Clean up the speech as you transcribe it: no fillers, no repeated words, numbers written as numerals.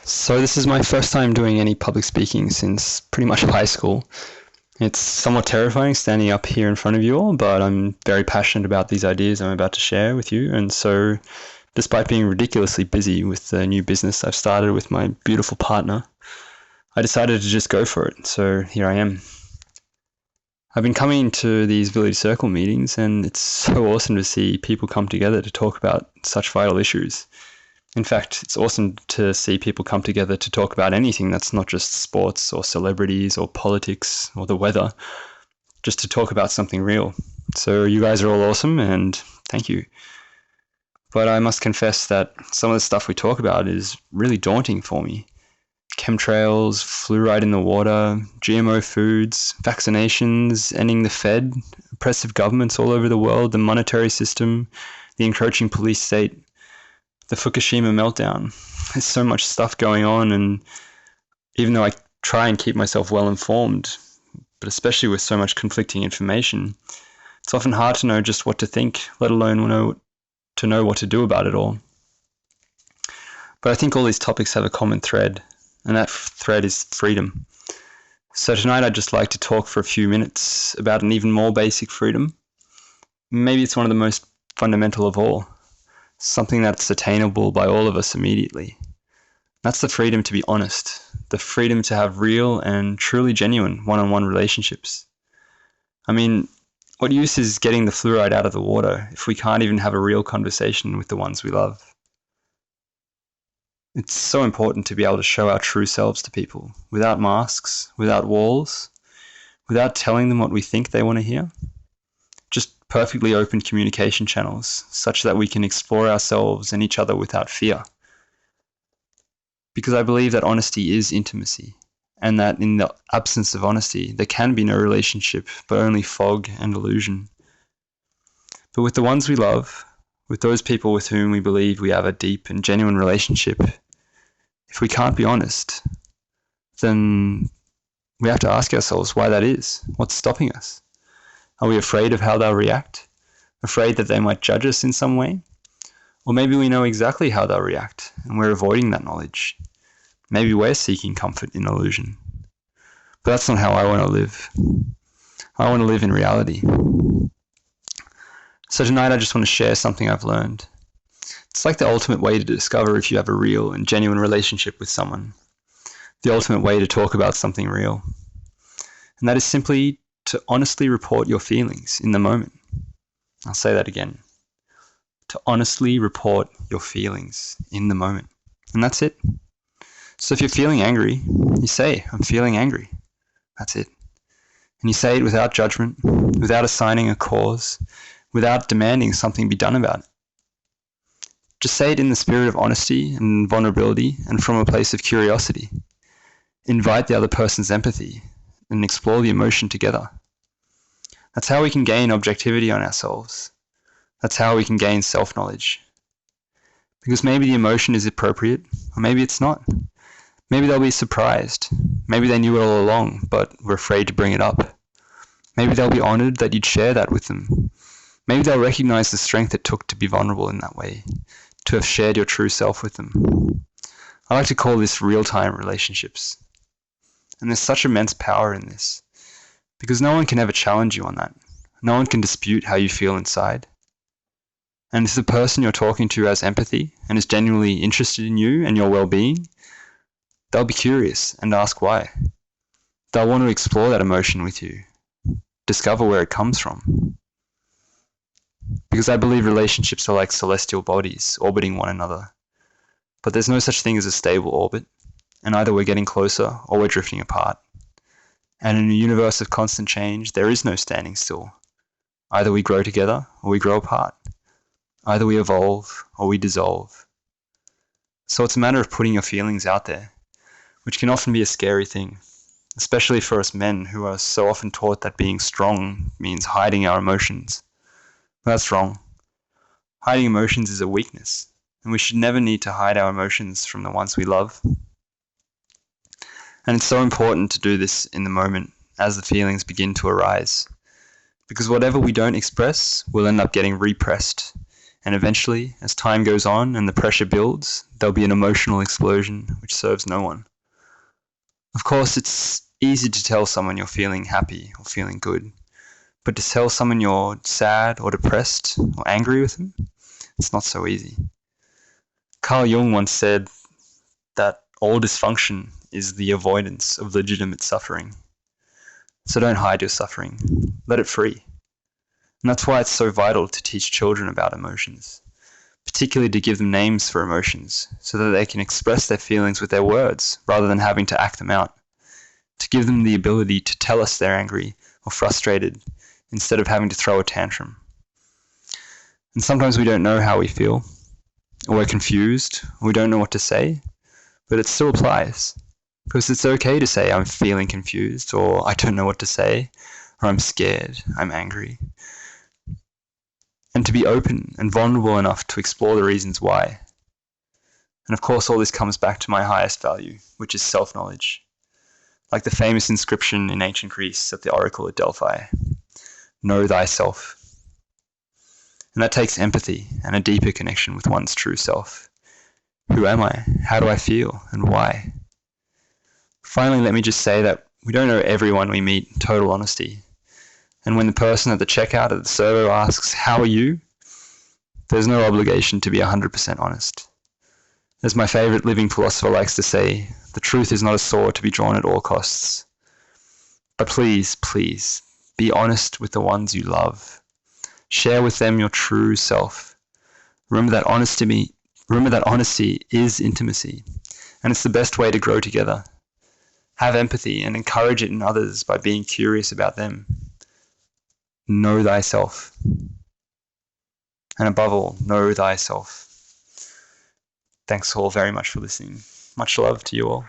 So this is my first time doing any public speaking since pretty much high school. It's somewhat terrifying standing up here in front of you all, but I'm very passionate about these ideas I'm about to share with you. And so, despite being ridiculously busy with the new business I've started with my beautiful partner, I decided to just go for it. So here I am. I've been coming to these village circle meetings, and it's so awesome to see people come together to talk about such vital issues. In fact, it's awesome to see people come together to talk about anything that's not just sports or celebrities or politics or the weather, just to talk about something real. So you guys are all awesome, and thank you. But I must confess that some of the stuff we talk about is really daunting for me. Chemtrails, fluoride in the water, GMO foods, vaccinations, ending the Fed, oppressive governments all over the world, the monetary system, the encroaching police state, the Fukushima meltdown. There's so much stuff going on, and even though I try and keep myself well informed, but especially with so much conflicting information, it's often hard to know just what to think, let alone know what to do about it all. But I think all these topics have a common thread, and that thread is freedom. So tonight I'd just like to talk for a few minutes about an even more basic freedom. Maybe it's one of the most fundamental of all. Something that's attainable by all of us immediately. That's the freedom to be honest, the freedom to have real and truly genuine one-on-one relationships. I mean, what use is getting the fluoride out of the water if we can't even have a real conversation with the ones we love? It's so important to be able to show our true selves to people, without masks, without walls, without telling them what we think they want to hear. Just perfectly open communication channels such that we can explore ourselves and each other without fear. Because I believe that honesty is intimacy, and that in the absence of honesty, there can be no relationship, but only fog and illusion. But with the ones we love, with those people with whom we believe we have a deep and genuine relationship, if we can't be honest, then we have to ask ourselves why that is. What's stopping us? Are we afraid of how they'll react? Afraid that they might judge us in some way? Or maybe we know exactly how they'll react, and we're avoiding that knowledge. Maybe we're seeking comfort in illusion. But that's not how I want to live. I want to live in reality. So tonight I just want to share something I've learned. It's like the ultimate way to discover if you have a real and genuine relationship with someone. The ultimate way to talk about something real. And that is simply to honestly report your feelings in the moment. I'll say that again. To honestly report your feelings in the moment. And that's it. So if you're feeling angry, you say, I'm feeling angry. That's it. And you say it without judgment, without assigning a cause, without demanding something be done about it. Just say it in the spirit of honesty and vulnerability and from a place of curiosity. Invite the other person's empathy and explore the emotion together. That's how we can gain objectivity on ourselves. That's how we can gain self-knowledge. Because maybe the emotion is appropriate, or maybe it's not. Maybe they'll be surprised. Maybe they knew it all along, but were afraid to bring it up. Maybe they'll be honored that you'd share that with them. Maybe they'll recognize the strength it took to be vulnerable in that way, to have shared your true self with them. I like to call this real-time relationships. And there's such immense power in this, because no one can ever challenge you on that. No one can dispute how you feel inside. And if the person you're talking to has empathy and is genuinely interested in you and your well-being, they'll be curious and ask why. They'll want to explore that emotion with you, discover where it comes from. Because I believe relationships are like celestial bodies orbiting one another. But there's no such thing as a stable orbit, and either we're getting closer or we're drifting apart. And in a universe of constant change, there is no standing still. Either we grow together or we grow apart. Either we evolve or we dissolve. So it's a matter of putting your feelings out there, which can often be a scary thing, especially for us men who are so often taught that being strong means hiding our emotions. That's wrong. Hiding emotions is a weakness, and we should never need to hide our emotions from the ones we love. And it's so important to do this in the moment as the feelings begin to arise, because whatever we don't express will end up getting repressed And eventually, as time goes on and the pressure builds, there'll be an emotional explosion which serves no one. Of course, it's easy to tell someone you're feeling happy or feeling good, but to tell someone you're sad or depressed or angry with them, it's not so easy. Carl Jung once said that all dysfunction is the avoidance of legitimate suffering. So don't hide your suffering. Let it free. And that's why it's so vital to teach children about emotions, particularly to give them names for emotions so that they can express their feelings with their words rather than having to act them out. To give them the ability to tell us they're angry or frustrated instead of having to throw a tantrum. And sometimes we don't know how we feel, or we're confused, or we don't know what to say, but it still applies. Because it's okay to say I'm feeling confused, or I don't know what to say, or I'm scared, I'm angry. And to be open and vulnerable enough to explore the reasons why. And of course, all this comes back to my highest value, which is self-knowledge. Like the famous inscription in ancient Greece at the oracle at Delphi, know thyself. And that takes empathy and a deeper connection with one's true self. Who am I? How do I feel? And why? Finally, let me just say that we don't know everyone we meet in total honesty. And when the person at the checkout at the servo asks, how are you? There's no obligation to be 100% honest. As my favorite living philosopher likes to say, the truth is not a sword to be drawn at all costs. But please, please, be honest with the ones you love. Share with them your true self. Remember that honesty is intimacy, and it's the best way to grow together. Have empathy and encourage it in others by being curious about them. Know thyself. And above all, know thyself. Thanks all very much for listening. Much love to you all.